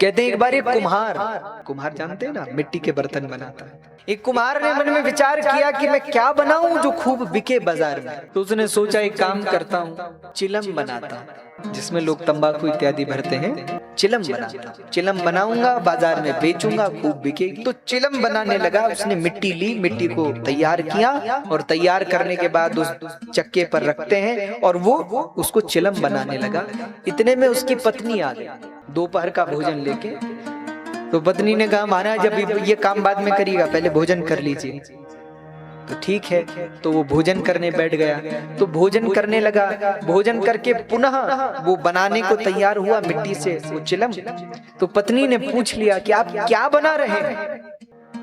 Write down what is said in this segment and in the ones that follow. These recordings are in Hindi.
कहते हैं एक बार एक कुम्हार जानते हैं ना, मिट्टी के बर्तन बनाता है। एक कुम्हार ने मन में विचार किया कि मैं क्या बनाऊं जो खूब बिके बाजार में। तो उसने सोचा एक काम करता हूँ, चिलम बनाता हूँ जिसमें लोग तंबाकू इत्यादि भरते हैं। चिलम बनाता हूँ, चिलम बनाऊंगा, बाजार में बेचूंगा, खूब बिकेगी। तो चिलम बनाने लगा। उसने मिट्टी ली, मिट्टी को तैयार किया और तैयार करने के बाद उस चक्के पर रखते हैं और वो उसको चिलम बनाने लगा। इतने में उसकी पत्नी आ गई दोपहर का भोजन लेके। तो पत्नी ने कहा महाराज जब ये काम बाद में करिएगा, पहले भोजन कर लीजिए। तो ठीक है, तो वो भोजन करने बैठ गया। तो भोजन करने लगा, भोजन करके पुनः वो बनाने को तैयार हुआ मिट्टी से वो चिलम। तो पत्नी ने पूछ लिया कि आप क्या बना रहे हैं?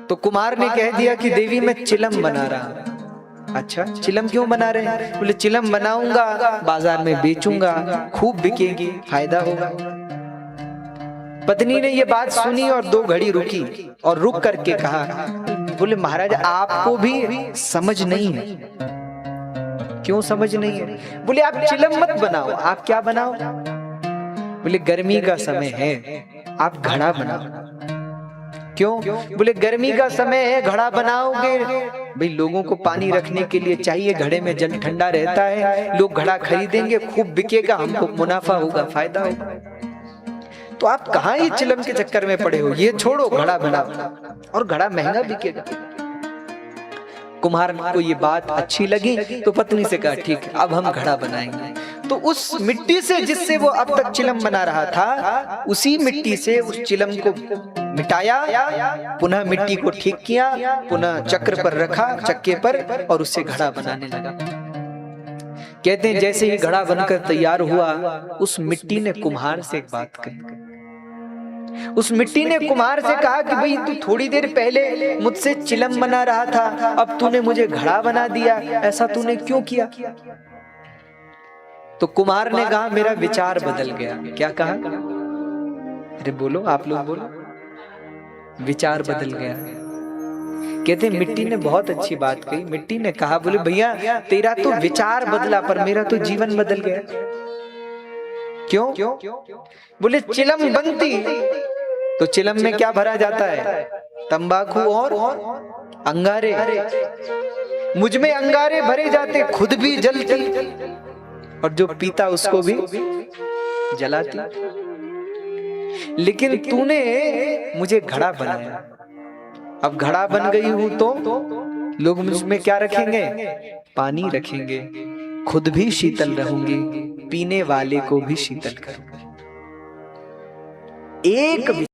तो कुमार ने कह दिया कि देवी मैं चिलम बना रहा हूं। अच्छा, चिलम क्यों बना रहे हैं? बोले चिलम बनाऊंगा, बाजार में बेचूंगा, खूब बिकेगी, फायदा होगा। पत्नी ने ये बात सुनी और 2 घड़ी रुकी और रुक करके कहा, बोले महाराज आपको भी समझ नहीं है। क्यों समझ नहीं है? बोले आप चिलम मत बनाओ, आप क्या बनाओ? बोले गर्मी का समय है, आप घड़ा बनाओ। क्यों? बोले गर्मी का समय है, घड़ा बनाओगे भाई लोगों को पानी रखने के लिए चाहिए, घड़े में जल ठंडा रहता है, लोग घड़ा खरीदेंगे, खूब बिकेगा, हमको मुनाफा होगा, फायदा होगा। तो आप कहां ये चिलम के चक्कर में पड़े हो? ये छोड़ो, घड़ा बनाओ और घड़ा महंगा बिकेगा। कुम्हार को ये बात अच्छी लगी तो पत्नी से कहा ठीक है, अब हम घड़ा बनाएंगे। तो उस मिट्टी से जिससे वो अब तक चिलम बना रहा था, उसी मिट्टी से उस चिलम को मिटाया, पुनः मिट्टी को ठीक किया, पुनः चक्र पर रखा, चक्के पर, और उससे घड़ा बनाने लगा। कहते हैं जैसे ही घड़ा बनकर तैयार हुआ, उस मिट्टी ने कुम्हार से एक बात कही। उस मिट्टी ने कुम्हार से कहा कि भाई तू थोड़ी देर पहले मुझसे चिलम बना रहा था, अब तूने मुझे घड़ा बना दिया, ऐसा तूने क्यों किया? तो कुम्हार ने कहा मेरा विचार बदल गया। क्या कहा? अरे बोलो, आप लोग बोलो। विचार बदल गया। कहते मिट्टी ने बहुत अच्छी बात कही। मिट्टी ने कहा बोले भैया तेरा तो विचार बदला पर मेरा तो जीवन बदल गया। क्यों? बोले चिलम बनती तो चिलम में क्या भरा जाता है? तंबाकू और अंगारे। मुझ में अंगारे भरे जाते, खुद भी जलती और जो पीता उसको भी जलाती। लेकिन तूने मुझे घड़ा बनाया, अब घड़ा बन गई हूं तो लोग मुझमें क्या रखेंगे? पानी रखेंगे, खुद भी शीतल रहूंगी, पीने वाले को भी शीतल करूंगी। एक